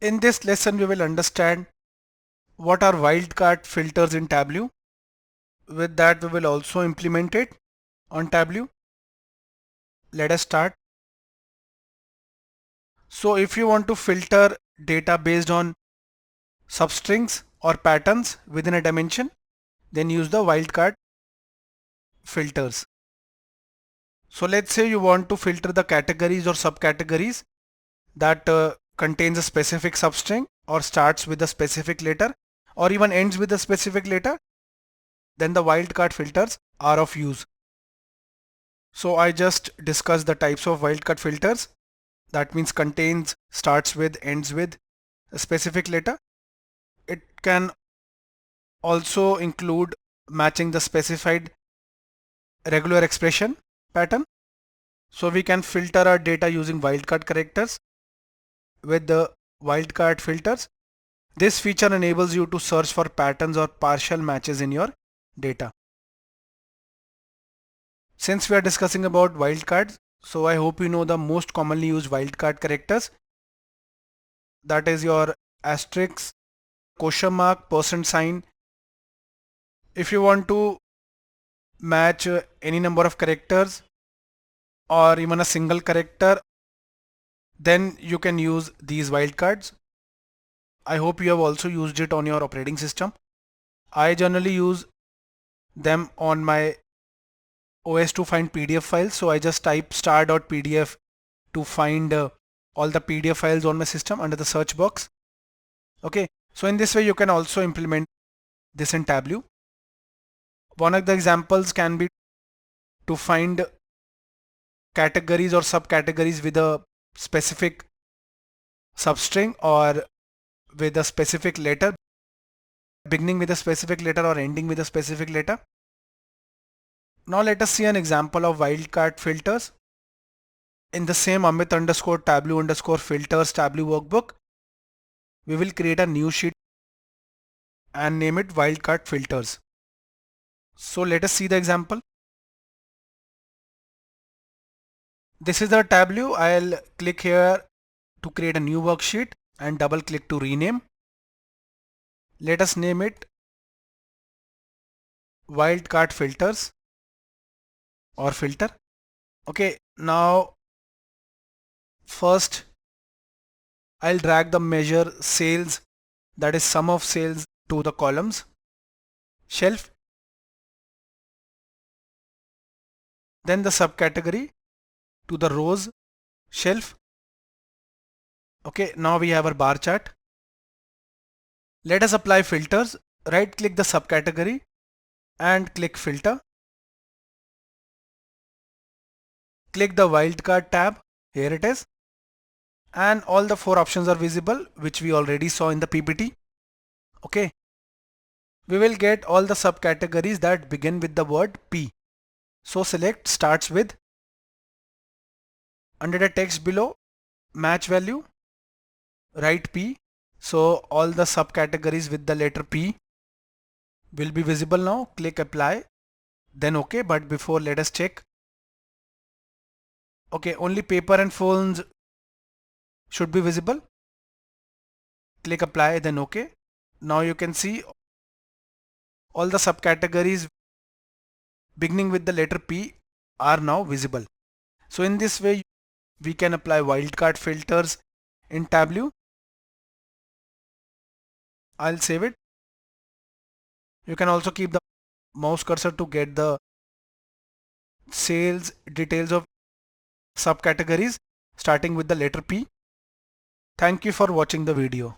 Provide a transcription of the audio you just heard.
In this lesson, we will understand what are wildcard filters in Tableau. With that, we will also implement it on Tableau. Let us start. So if you want to filter data based on substrings or patterns within a dimension, then use the wildcard filters. So let's say you want to filter the categories or subcategories that contains a specific substring or starts with a specific letter or even ends with a specific letter, then the wildcard filters are of use. So I just discussed the types of wildcard filters. That means contains, starts with, ends with a specific letter. It can also include matching the specified regular expression pattern. So we can filter our data using wildcard characters with the wildcard filters. This feature enables you to search for patterns or partial matches in your data. Since we are discussing about wildcards, so I hope you know the most commonly used wildcard characters. That is your asterisk, question mark, percent sign. If you want to match any number of characters or even a single character, then you can use these wildcards. I hope you have also used it on your operating system. I generally use them on my OS to find PDF files. So I just type star.pdf to find all the PDF files on my system under the search box. Okay, so in this way you can also implement this in Tableau. One of the examples can be to find categories or subcategories with a specific substring or with a specific letter, beginning with a specific letter or ending with a specific letter. Now let us see an example of wildcard filters. In the same Amit underscore Tableau underscore filters Tableau workbook, we will create a new sheet and name it wildcard filters. So let us see the example. This is the Tableau. I'll click here to create a new worksheet and double click to rename. Let us name it wildcard filters or filter. Okay, now first I'll drag the measure sales, that is sum of sales, to the columns shelf, then the subcategory to the rows shelf. Okay, now we have our bar chart. Let us apply filters. Right click the subcategory and click filter. Click the wildcard tab. Here it is. And all the four options are visible, which we already saw in the PPT. Okay. We will get all the subcategories that begin with the word P. So select starts with. Under the text below, match value, write P. So all the subcategories with the letter P will be visible now. Click apply, then OK. But before, let us check. Okay, only paper and phones should be visible. Click apply, then OK. Now you can see all the subcategories beginning with the letter P are now visible. So in this way, we can apply wildcard filters in Tableau. I'll save it. You can also keep the mouse cursor to get the sales details of subcategories starting with the letter P. Thank you for watching the video.